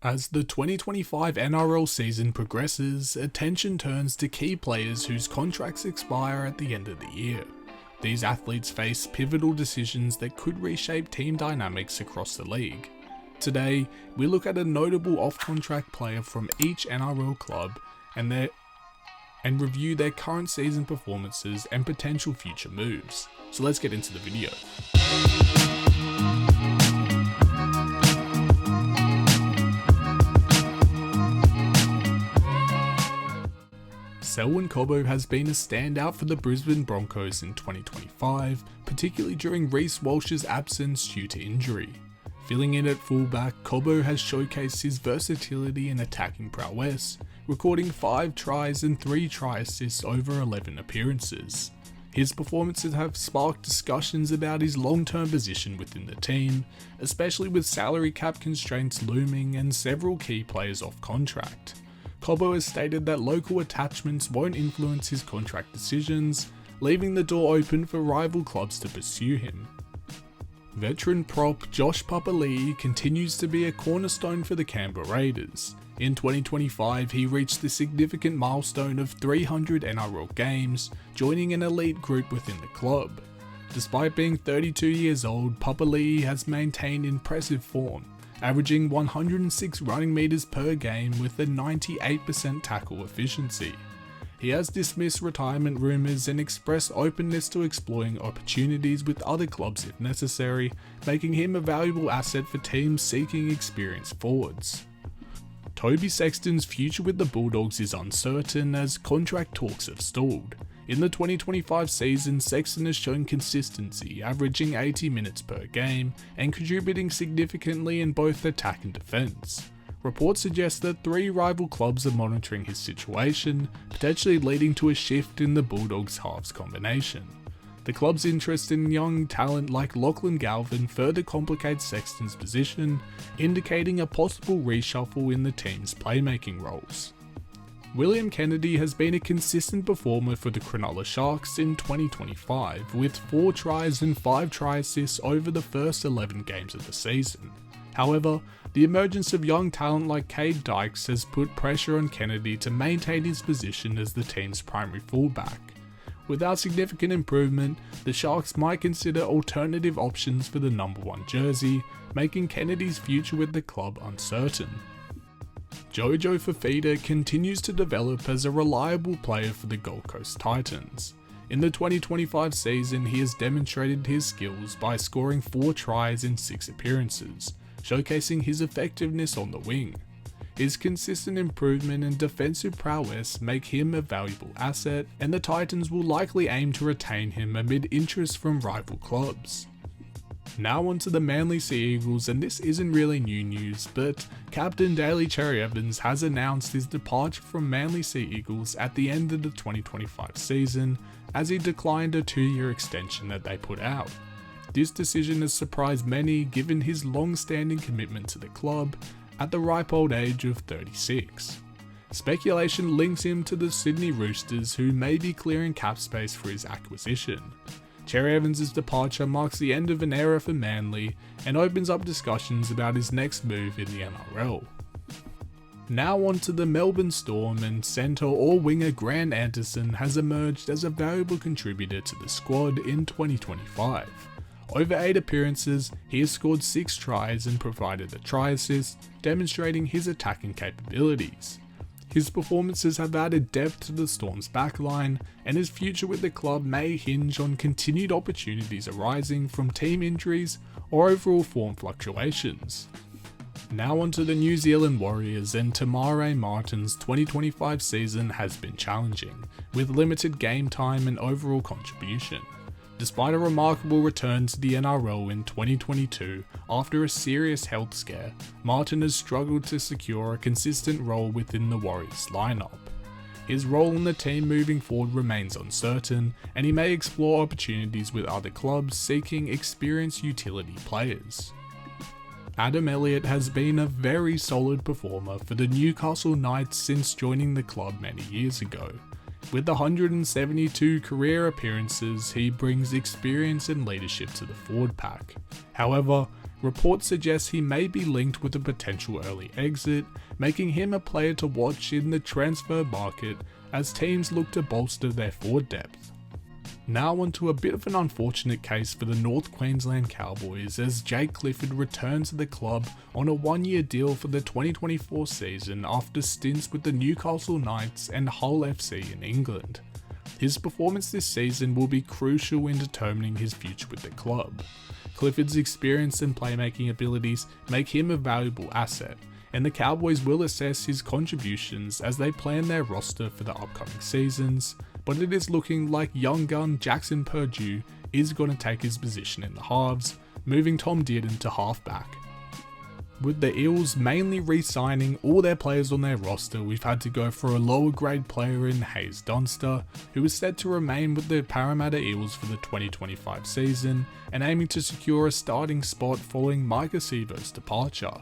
As the 2025 NRL season progresses, attention turns to key players whose contracts expire at the end of the year. These athletes face pivotal decisions that could reshape team dynamics across the league. Today, we look at a notable off-contract player from each NRL club and review their current season performances and potential future moves. So let's get into the video. Selwyn Cobbo has been a standout for the Brisbane Broncos in 2025, particularly during Reece Walsh's absence due to injury. Filling in at fullback, Cobbo has showcased his versatility and attacking prowess, recording 5 tries and 3 try assists over 11 appearances. His performances have sparked discussions about his long-term position within the team, especially with salary cap constraints looming and several key players off contract. Cobbo has stated that local attachments won't influence his contract decisions, leaving the door open for rival clubs to pursue him. Veteran prop Josh Papalii continues to be a cornerstone for the Canberra Raiders. In 2025, he reached the significant milestone of 300 NRL games, joining an elite group within the club. Despite being 32 years old, Papalii has maintained impressive form, averaging 106 running meters per game with a 98% tackle efficiency. He has dismissed retirement rumours and expressed openness to exploring opportunities with other clubs if necessary, making him a valuable asset for teams seeking experienced forwards. Toby Sexton's future with the Bulldogs is uncertain as contract talks have stalled. In the 2025 season, Sexton has shown consistency, averaging 80 minutes per game and contributing significantly in both attack and defence. Reports suggest that 3 rival clubs are monitoring his situation, potentially leading to a shift in the Bulldogs halves combination. The club's interest in young talent like Lachlan Galvin further complicates Sexton's position, indicating a possible reshuffle in the team's playmaking roles. William Kennedy has been a consistent performer for the Cronulla Sharks in 2025, with 4 tries and 5 try assists over the first 11 games of the season. However, the emergence of young talent like Cade Dykes has put pressure on Kennedy to maintain his position as the team's primary fullback. Without significant improvement, the Sharks might consider alternative options for the number 1 jersey, making Kennedy's future with the club uncertain. Jojo Fifita continues to develop as a reliable player for the Gold Coast Titans. In the 2025 season, he has demonstrated his skills by scoring 4 tries in 6 appearances, showcasing his effectiveness on the wing. His consistent improvement and defensive prowess make him a valuable asset, and the Titans will likely aim to retain him amid interest from rival clubs. Now onto the Manly Sea Eagles, and this isn't really new news, but Captain Daley Cherry Evans has announced his departure from Manly Sea Eagles at the end of the 2025 season, as he declined a 2-year extension that they put out. This decision has surprised many given his long-standing commitment to the club at the ripe old age of 36. Speculation links him to the Sydney Roosters, who may be clearing cap space for his acquisition. Cherry Evans' departure marks the end of an era for Manly and opens up discussions about his next move in the NRL. Now on to the Melbourne Storm, and centre or winger Grant Anderson has emerged as a valuable contributor to the squad in 2025. Over 8 appearances, he has scored 6 tries and provided a try assist, demonstrating his attacking capabilities. His performances have added depth to the Storm's backline, and his future with the club may hinge on continued opportunities arising from team injuries or overall form fluctuations. Now onto the New Zealand Warriors, and Tamar Martin's 2025 season has been challenging, with limited game time and overall contribution. Despite a remarkable return to the NRL in 2022 after a serious health scare, Martin has struggled to secure a consistent role within the Warriors lineup. His role in the team moving forward remains uncertain, and he may explore opportunities with other clubs seeking experienced utility players. Adam Elliot has been a very solid performer for the Newcastle Knights since joining the club many years ago. With 172 career appearances, he brings experience and leadership to the forward pack. However, reports suggest he may be linked with a potential early exit, making him a player to watch in the transfer market as teams look to bolster their forward depth. Now onto a bit of an unfortunate case for the North Queensland Cowboys as Jake Clifford returned to the club on a one-year deal for the 2024 season after stints with the Newcastle Knights and Hull FC in England. His performance this season will be crucial in determining his future with the club. Clifford's experience and playmaking abilities make him a valuable asset, and the Cowboys will assess his contributions as they plan their roster for the upcoming seasons, but it is looking like young gun Jackson Purdue is going to take his position in the halves, moving Tom Dearden to halfback. With the Eels mainly re-signing all their players on their roster, we've had to go for a lower grade player in Hayes Dunster, who is set to remain with the Parramatta Eels for the 2025 season and aiming to secure a starting spot following Micah Sivo's departure.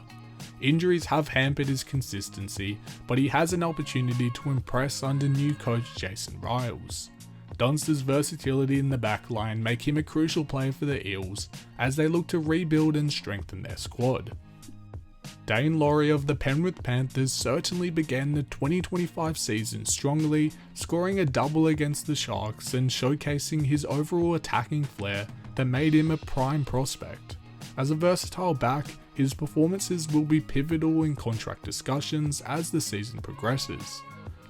Injuries have hampered his consistency, but he has an opportunity to impress under new coach Jason Riles. Dunster's versatility in the backline make him a crucial player for the Eels as they look to rebuild and strengthen their squad. Dane Laurie of the Penrith Panthers certainly began the 2025 season strongly, scoring a double against the Sharks and showcasing his overall attacking flair that made him a prime prospect. As a versatile back, his performances will be pivotal in contract discussions as the season progresses.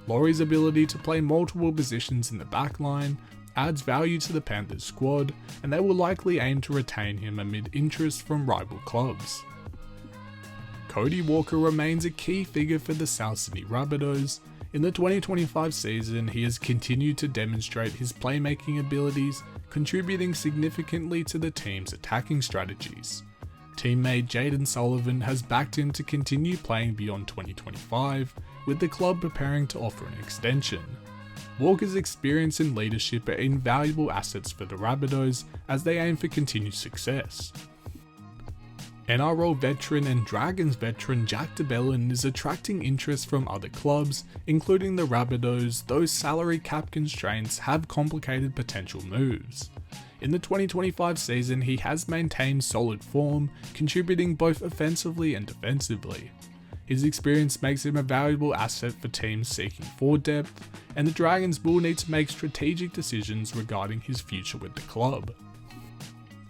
Laurie's ability to play multiple positions in the backline adds value to the Panthers squad, and they will likely aim to retain him amid interest from rival clubs. Cody Walker remains a key figure for the South Sydney Rabbitohs. In the 2025 season, he has continued to demonstrate his playmaking abilities, contributing significantly to the team's attacking strategies. Teammate Jaden Sullivan has backed him to continue playing beyond 2025, with the club preparing to offer an extension. Walker's experience and leadership are invaluable assets for the Rabbitohs as they aim for continued success. NRL veteran and Dragons veteran Jack Belin is attracting interest from other clubs, including the Rabbitohs, though salary cap constraints have complicated potential moves. In the 2025 season, he has maintained solid form, contributing both offensively and defensively. His experience makes him a valuable asset for teams seeking forward depth, and the Dragons will need to make strategic decisions regarding his future with the club.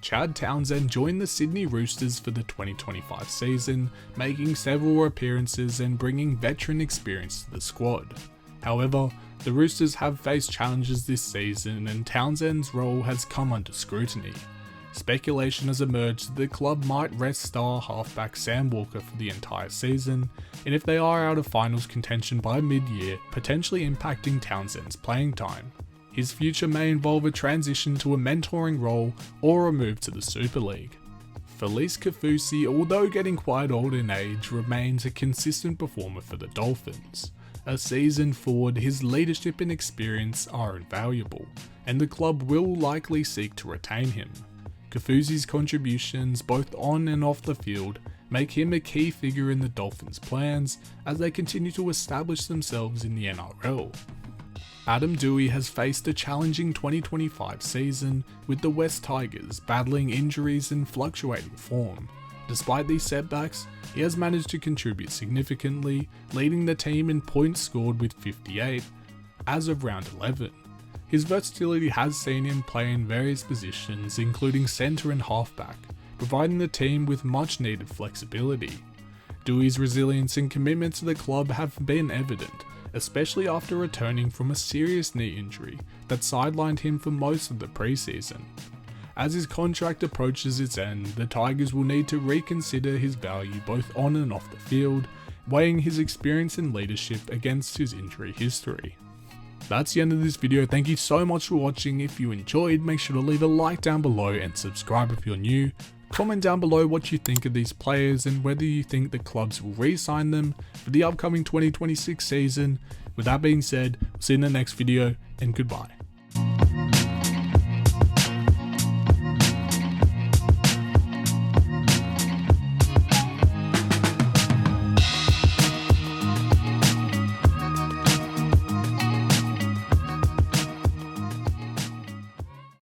Chad Townsend joined the Sydney Roosters for the 2025 season, making several appearances and bringing veteran experience to the squad. However, the Roosters have faced challenges this season and Townsend's role has come under scrutiny. Speculation has emerged that the club might rest star halfback Sam Walker for the entire season, and if they are out of finals contention by mid-year, potentially impacting Townsend's playing time. His future may involve a transition to a mentoring role or a move to the Super League. Felise Kaufusi, although getting quite old in age, remains a consistent performer for the Dolphins. A season forward, his leadership and experience are invaluable, and the club will likely seek to retain him. Kaufusi's contributions, both on and off the field, make him a key figure in the Dolphins' plans as they continue to establish themselves in the NRL. Adam Doueihi has faced a challenging 2025 season, with the West Tigers battling injuries and fluctuating form. Despite these setbacks, he has managed to contribute significantly, leading the team in points scored with 58 as of round 11. His versatility has seen him play in various positions, including centre and halfback, providing the team with much needed flexibility. Doueihi's resilience and commitment to the club have been evident, especially after returning from a serious knee injury that sidelined him for most of the preseason. As his contract approaches its end, the Tigers will need to reconsider his value both on and off the field, weighing his experience and leadership against his injury history. That's the end of this video. Thank you so much for watching. If you enjoyed, make sure to leave a like down below and subscribe if you're new. Comment down below what you think of these players and whether you think the clubs will re-sign them for the upcoming 2026 season. With that being said, we'll see you in the next video, and goodbye.